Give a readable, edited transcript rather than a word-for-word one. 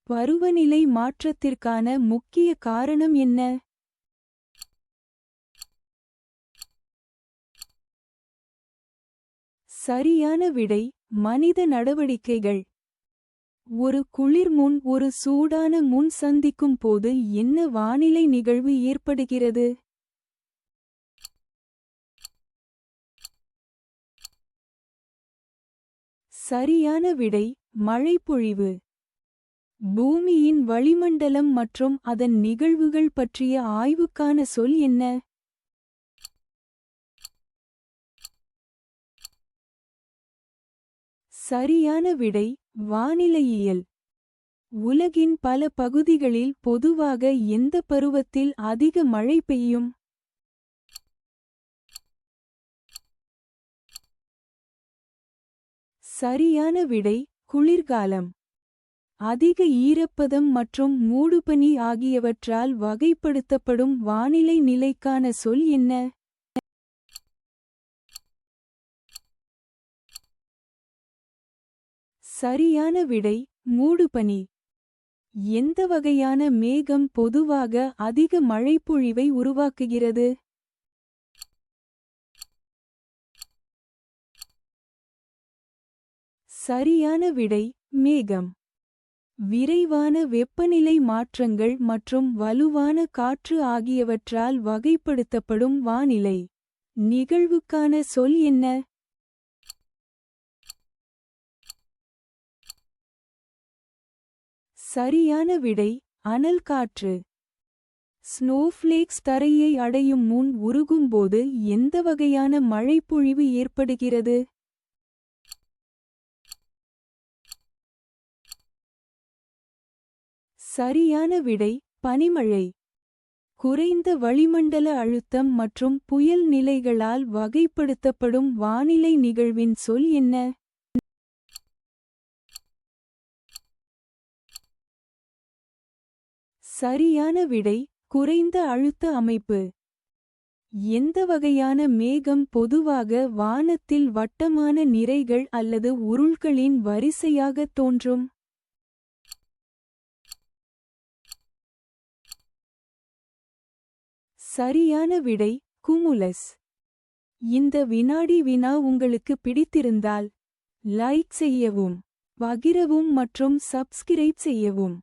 பருவநிலை மாற்றத்திற்கான முக்கிய காரணம் என்ன? சரியான விடை மனித நடவடிக்கைகள். ஒரு குளிர் முன் ஒரு சூடான முன் சந்திக்கும் போது என்ன வானிலை நிகழ்வு ஏற்படுகிறது? சரியான விடை மழைப்பொழிவு. பூமியின் வளிமண்டலம் மற்றும் அதன் நிகழ்வுகள் பற்றிய ஆய்வுக்கான சொல் என்ன? சரியான விடை வானிலையியல். உலகின் பல பகுதிகளில் பொதுவாக எந்த பருவத்தில் அதிக மழை பெய்யும்? சரியான விடை குளிர்காலம். அதிக ஈரப்பதம் மற்றும் மூடுபனி ஆகியவற்றால் வகைப்படுத்தப்படும் வானிலை நிலைக்கான சொல் என்ன? சரியான விடை மூடுபனி. எந்த வகையான மேகம் பொதுவாக அதிக மழைப்பொழிவை உருவாக்குகிறது? சரியான விடை மேகம். விரைவான வெப்பநிலை மாற்றங்கள் மற்றும் வலுவான காற்று ஆகியவற்றால் வகைப்படுத்தப்படும் வானிலை நிகழ்வுக்கான சொல் என்ன? சரியான விடை அனல் காற்று. ஸ்னோஃப்ளேக்ஸ் தரையை அடையும் முன் உருகும்போது எந்த வகையான மழைப்பொழிவு ஏற்படுகிறது? சரியான விடை பனிமழை. குறைந்த வளிமண்டல அழுத்தம் மற்றும் புயல் நிலைகளால் வகைப்படுத்தப்படும் வானிலை நிகழ்வின் சொல் என்ன? சரியான விடை குறைந்த அழுத்த அமைப்பு. எந்த வகையான மேகம் பொதுவாக வானத்தில் வட்டமான நிறைகள் அல்லது உருள்களின் வரிசையாக தோன்றும்? சரியான விடை குமுலஸ். இந்த வினாடி வினா உங்களுக்கு பிடித்திருந்தால் லைக் செய்யவும், பகிரவும் மற்றும் சப்ஸ்கிரைப் செய்யவும்.